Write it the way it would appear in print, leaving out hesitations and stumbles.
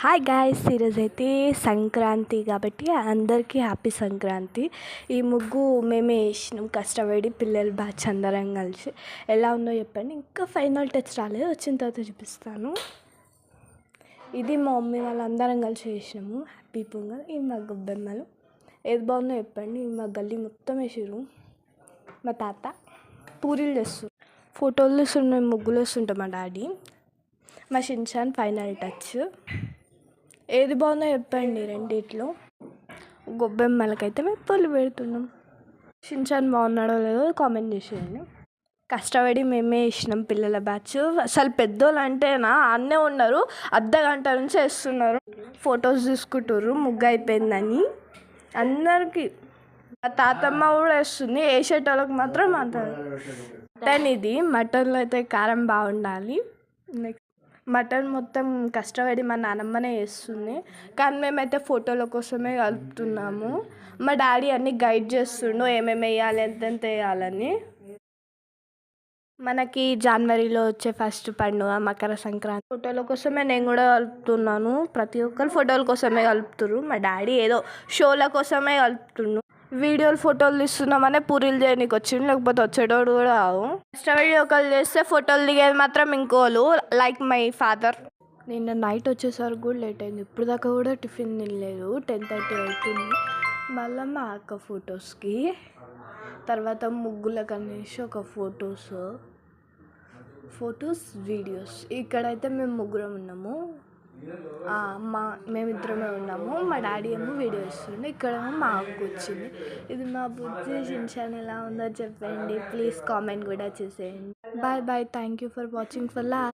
Hi guys, ఈరోజైతే సంక్రాంతి కాబట్టి అందరికీ హ్యాపీ సంక్రాంతి. ఈ ముగ్గు మేమే వేసినాం కష్టపడి, పిల్లలు బ్యాచ్ అందరం కలిసి. ఎలా ఉందో చెప్పండి. ఇంకా ఫైనల్ టచ్ రాలేదు, వచ్చిన తర్వాత చూపిస్తాను. ఇది మా మమ్మీ వాళ్ళందరం కలిసి వేసినాము హ్యాపీ పొంగల్. ఇవి మా గొబ్బెమ్మలు. ఏది బాగుందో చెప్పండి. మా గల్లీ మొత్తం వేసారు. మా తాత పూరీలు చేస్తారు, ఫోటోలు తీస్తుండే, ముగ్గులు వేస్తుంటాం మా డాడీ. మా షిన్చాన్ ఫైనల్ టచ్. ఏది బాగుందో చెప్పండి రెండిట్లో. గొబ్బెమ్మలకైతే మేము పొల్లు పెడుతున్నాం. షిన్చాన్ బాగున్నాడో లేదో కామెంట్ చేసేయండి. కష్టపడి మేమే వేసినాం పిల్లల బ్యాచ్. అసలు పెద్దోళ్ళు అంటేనా అన్నే ఉన్నారు, అర్ధ గంట నుంచి వేస్తున్నారు. ఫొటోస్ తీసుకుంటారు ముగ్గు అయిపోయిందని అందరికీ. మా తాతమ్మ కూడా వేస్తుంది, వేసేటోళ్ళకి మాత్రం మటన్. ఇది మటన్లో అయితే కారం బాగుండాలి. నెక్స్ట్ మటన్ మొత్తం కష్టపడి మా నానమ్మనే వేస్తుంది, కానీ మేమైతే ఫోటోల కోసమే కలుపుతున్నాము. మా డాడీ అన్నీ గైడ్ చేస్తుండు, ఏమేమి వేయాలి, ఎంతెంత వేయాలని. మనకి జనవరిలో వచ్చే ఫస్ట్ పండుగ మకర సంక్రాంతి. ఫోటోల కోసమే నేను కూడా కలుపుతున్నాను. ప్రతి ఒక్కరు ఫోటోల కోసమే కలుపుతున్నారు. మా డాడీ ఏదో షోల కోసమే కలుపుతుండు. వీడియోలు ఫోటోలు తీస్తున్నామనే పూరీలు చేయడానికి వచ్చిండు, లేకపోతే వచ్చేటోడు కూడా కావు. కష్టపడి ఒకళ్ళు చేస్తే ఫోటోలు దిగేది మాత్రం ఇంకోళ్ళు, లైక్ మై ఫాదర్. నిన్న నైట్ వచ్చేసరికి కూడా లేట్ అయింది. ఇప్పుడు దాకా కూడా టిఫిన్ తినలేదు. 10:30 అవుతుంది. మళ్ళీ మా అక్క ఫొటోస్కి, తర్వాత ముగ్గులకు అనేసి ఒక ఫొటోస్ వీడియోస్. ఇక్కడైతే మేము ముగ్గురం ఉన్నాము, మేమిద్దరమే ఉన్నాము. మా డాడీ ఏమో వీడియో ఇస్తుండే, ఇక్కడేమో మా అక్క వచ్చింది. ఇది మా బుజ్జి షిన్చాన్. ఎలా ఉందో చెప్పండి, ప్లీజ్ కామెంట్ కూడా చేసేయండి. Bye bye, thank you for watching for